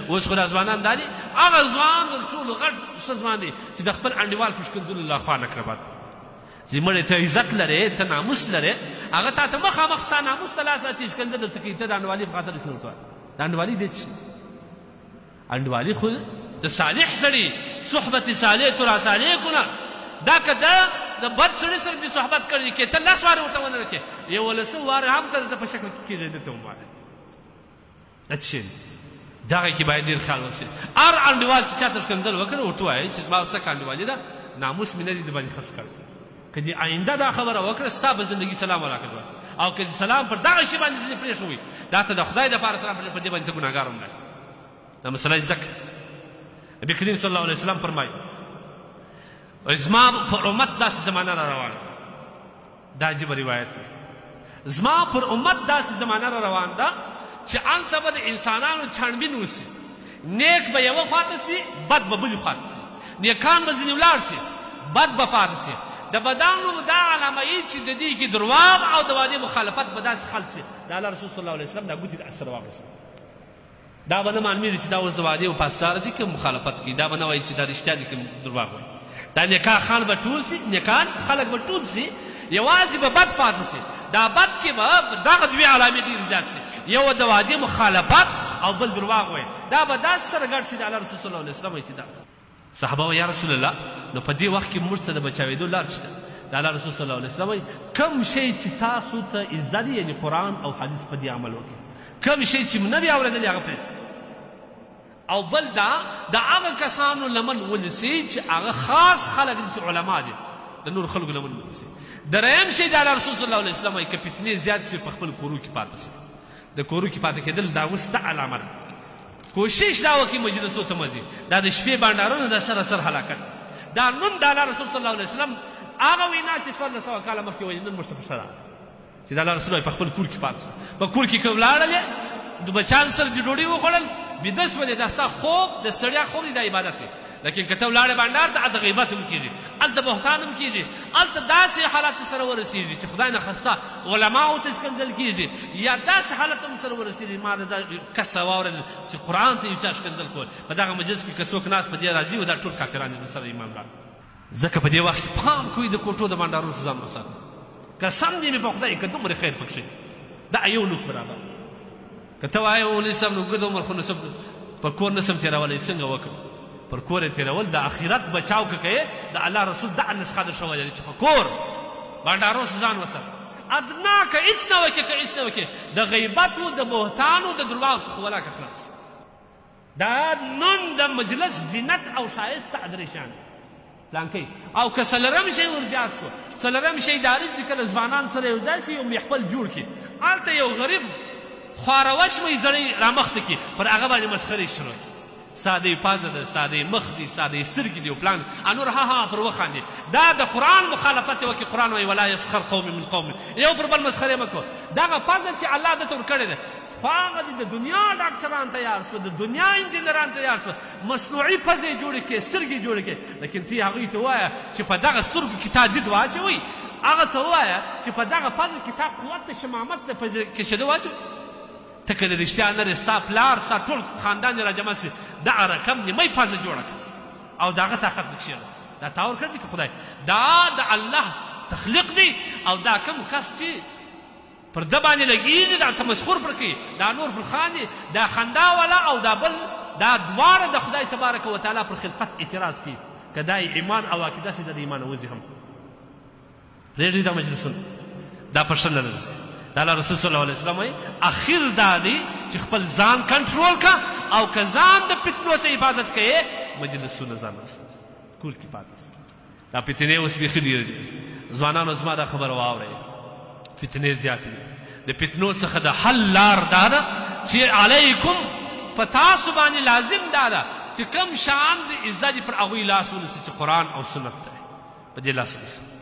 اوس خو دا ځوانان دا دي هغه ځوان تر ټولو غټ ښه ځوان دی چې د خپل انډیوال په ښکنځلو له خوا نه کربات چې مړې ته عزت لرې ته ناموس لرې هغه تا ته مخامخ ستا ناموس ته لاس اچوي ښکنځه درته کوي ته د انډوالي په خاطر هېڅ نه ورته وایه د انډوالي دی څه انډوالي خو د صالح سړي صحبت صالح ترا صالح کنه دا که د بد سړي سره دې صحبت کړی کې ته لس وارې ورته ونه رکړې یولسم وارې هم ته د په شکل کې کېږي ده ته ووایه اچھا دغه کې باید ډېر خیال وشي هر انډیوال چې چاته ښکنځل وکړي ورته ووایي چې زما څه انډیوالي ده ناموس مې نه دي د باندې خرڅ کړی که دې آینده دا خبره وکړه ستا به زندګي سلام علیکم او که سلام پر دغه شي باندې ځینې پرېښوي دا ته د خدای دپاره سلام په دې باندې ته ګناهګار هم نه دا مسله زده کړه نبي کریم صلی الله علیه وسلم فرمایي زما پر امت داسې زمانه را روانه دا عجیبه روایت دی زما پر امت داسې زمانه را روان ده چې هلته به د انسانانو چھانبین وسي نیک به یوه خواته سي بد به بلې خواته سي نیکان به ځینې ولاړ سي بد به پاته سي د بدانو دا علامه یي چې د دې کې درواغ او د وعدې مخالفت به داسې خلق سي د الله رسول صلی الله علیه وسلم دا ګوتې د اثر واخیسته دا به نه معلومېږي چې دا اوس د وعدې و پاسداره دي که مخالفت کوي دا به نه وایي چې دا رښتیا دي که درواغ وایي دا نیکان خان به ټول سي نیکان خلک به ټول سي یوازې به بد پاتې سي دا بد کې به دغه دوې علامې ډېرې زیات سي یو د وعدې مخالفت او بل درواغ وایي دا به داسې سره ګډ سي د الله رسول صلی الله علیه وسلم وایي چې دا صحابه وایي یا رسول الله نو په دې وخت کې موږ ته د بچاوېدو لار شته د الله رسول صلی الله علیه وسلم وایي کوم شی چې تاسو ته زده دي یعنې قرآن او حدیث په دې عمل وکړئ کوم شی چې نه دي اورېدلي هغه پرېږدئ او بل دا د هغه کسانو لمن ونیسئ چې هغه خاص خلک دي چې علما دي د نور خلکو لمن ونیسئ دریم شی د الله رسول صلی الله علیه وسلم وایي که فتنې زیات سي په خپل کورو کې پاته سي د کورو کې پاته کېدل دا اوس د علامه ده کوشش دا وکړي مجلسو ته مه ځي دا د شپې بانډارونه د سراسر هلاکت دا نن د الله رسول صلی الله علیه وسلم هغه وینا چې 1400 کاله مخکې ویلې نن موږ ته په سره چې د الله رسول په خپل کور کې پاته سه په کور کې که ولاړلې د بچیانو سره دې ډوډۍ وخوړل بیده شولې دا ستا خوب د ستړیا خوب دی دا عبادت دی لیکن که ته ولاړې بانډار ته هلته غیبت هم کېږي هلته بهتان هم کېږي هلته داسې حالات سره ورسېږي چې خدای نخواسته علماو ته ښکنځل کېږي یا داسې حالت هم سره ورسېږي ما د کسه واورېدل چې قرآن ته یو چا ښکنځل کول په دغه مجلس کې که څوک ناست په دې راځي و دا ټول کافران دي سره ایمان راغلی ځکه په دې وخت کې پام کوئ د کوټو د بانډارونو څخه ځان وساتئ قسم دې مې په خدای که دومره خیر پکښې دا یو لوک برابر که ته وایې ولې صاحب نو اوږد عمر خو نسم پر کور نسم تېرولی څنګه وکړم پر کور یې تېرول د آخرت بچاو که کوې د الله رسول دغه نسخه درشه ویلې چې په کور بانډارو څه ځان وساته ادنا که هېڅ نه وکړې که هېڅ نه وکړې د غیبتو د بهتانو د درواغ څخه ولاکه خلاص دا نن د مجلس زینت او ښایست ته درې شیان پلانکۍ او که څلرم شی ور زیات کړو څلرم شی دا دی چې کله ځوانان سره یو ځای شي یو محفل جوړ کړي هلته یو غریب خواره-وشمه زړی رامخته کړي پر هغه باندې مسخرې شروع کړي ستا دی پازه ده ستا دی مخ دی ستا دی سترګې دي او پلان انور ها پر وخاندي دا د قرآن مخالفت یې وکړي قرآن وایي ولا یسخر قوم من قوم یو پر بل مسخرې مه کوه دغه پازه چې الله درته ورکړې ده خو هغه دي د دنیا ډاکټران تیار شوه د دنیا انجینران تیار شوه مصنوعي پزې جوړې کړې سترګې جوړې کړې لیکن ته هغوی ته ووایه چې په دغه سترګو کې تا دید واچوئ هغه ته ووایه چې په دغه پزه کې تا قوت د شمامت د پزې کشېده واچوئ ته که د رښتیا نه رې ستا پلار ستا ټول خاندان یې راجمع سي دغه رقم نیمۍ پزه جوړه کړه او د هغه طاقت پکښې ده دا تا ورکړی دی که خدای دا د الله تخلیق دی او دا کوم کس چې پر ده باندې لګېږي دا تمسخر پر کوي دا نور پر خاندي دا خندا والا او دا بل دا دواړه د خدای تبارک وتعالی پر خلقت اعتراض کوي که دا ایمان او عقیده سي د ایمانه وځي هم پرېږدي دا مجلسونه دا پښتنه درځي د الله رسول صلی الله علیه وسلم وایي اخر دا دی چې خپل ځان کنټرول کا او که ځان د فتنو څخه حفاظت کوې مجلسونه ځان وساتي کور کې پاتې سي دا فتنې اوس بیخي ډېرې دي ځوانانو زما دا خبره واورئ فتنې زیاتې دي د فتنو څخه د حل لار دا ده چې علیکم په تاسو باندې لازم دا ده چې کوم شان د زده دي پر هغوی لاس ونیسي چې قرآن او سنت دی په دې لاس ونیسي